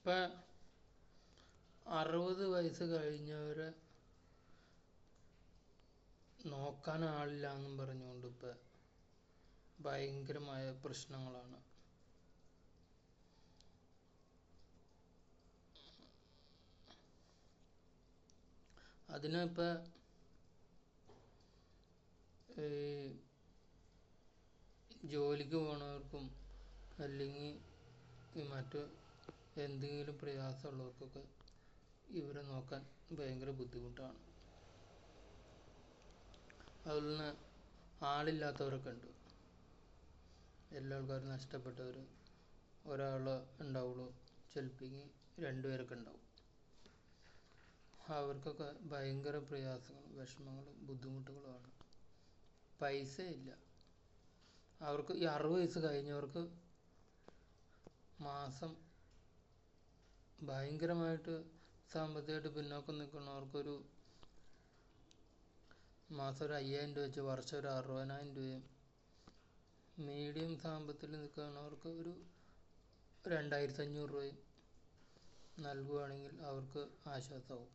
ഇപ്പം 60 വയസ്സ് കഴിഞ്ഞവരെ നോക്കാൻ ആളില്ല എന്നും പറഞ്ഞുകൊണ്ട് ഇപ്പം ഭയങ്കരമായ പ്രശ്നങ്ങളാണ്. അതിനിപ്പോൾ ജോലിക്ക് പോണവർക്കും അല്ലെങ്കിൽ മറ്റ് എന്തെങ്കിലും പ്രയാസമുള്ളവർക്കൊക്കെ ഇവരെ നോക്കാൻ ഭയങ്കര ബുദ്ധിമുട്ടാണ്. അതുപോലെ തന്നെ ആളില്ലാത്തവരൊക്കെ ഉണ്ട്. എല്ലാ ആൾക്കാരും നഷ്ടപ്പെട്ടവർ ഒരാൾ ഉണ്ടാവുള്ളൂ, ചിലപ്പോൾ 2 പേരൊക്കെ ഉണ്ടാവും. അവർക്കൊക്കെ ഭയങ്കര പ്രയാസങ്ങളും വിഷമങ്ങളും ബുദ്ധിമുട്ടുകളുമാണ്. പൈസ ഇല്ല. അവർക്ക് ഈ 60 വയസ്സ് കഴിഞ്ഞവർക്ക് മാസം ഭയങ്കരമായിട്ട് സാമ്പത്തികമായിട്ട് പിന്നോക്കം നിൽക്കുന്നവർക്കൊരു മാസം ഒരു 5000 രൂപ വെച്ച് വർഷം ഒരു 60,000 രൂപയും, മീഡിയം സാമ്പത്തികത്തിൽ നിൽക്കുന്നവർക്ക് ഒരു 2500 രൂപയും നൽകുകയാണെങ്കിൽ അവർക്ക് ആശ്വാസമാവും.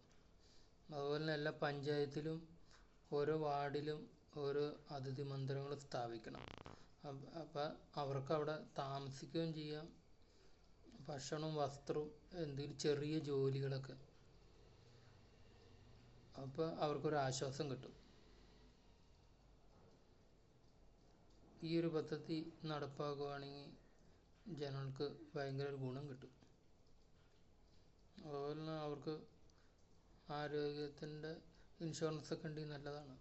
അതുപോലെ തന്നെ എല്ലാ പഞ്ചായത്തിലും ഓരോ വാർഡിലും ഓരോ അതിഥി മന്ദിരങ്ങൾ സ്ഥാപിക്കണം. അപ്പം അവർക്ക് അവിടെ താമസിക്കുകയും ചെയ്യാം, ഭക്ഷണവും വസ്ത്രവും എന്തെങ്കിലും ചെറിയ ജോലികളൊക്കെ, അപ്പോൾ അവർക്കൊരു ആശ്വാസം കിട്ടും. ഈ ഒരു പദ്ധതി നടപ്പാക്കുകയാണെങ്കിൽ ജനങ്ങൾക്ക് ഭയങ്കര ഒരു ഗുണം കിട്ടും. അതുപോലെ തന്നെ അവർക്ക് ആരോഗ്യത്തിൻ്റെ ഇൻഷുറൻസ് ഒക്കെ ഉണ്ടെങ്കിൽ നല്ലതാണ്.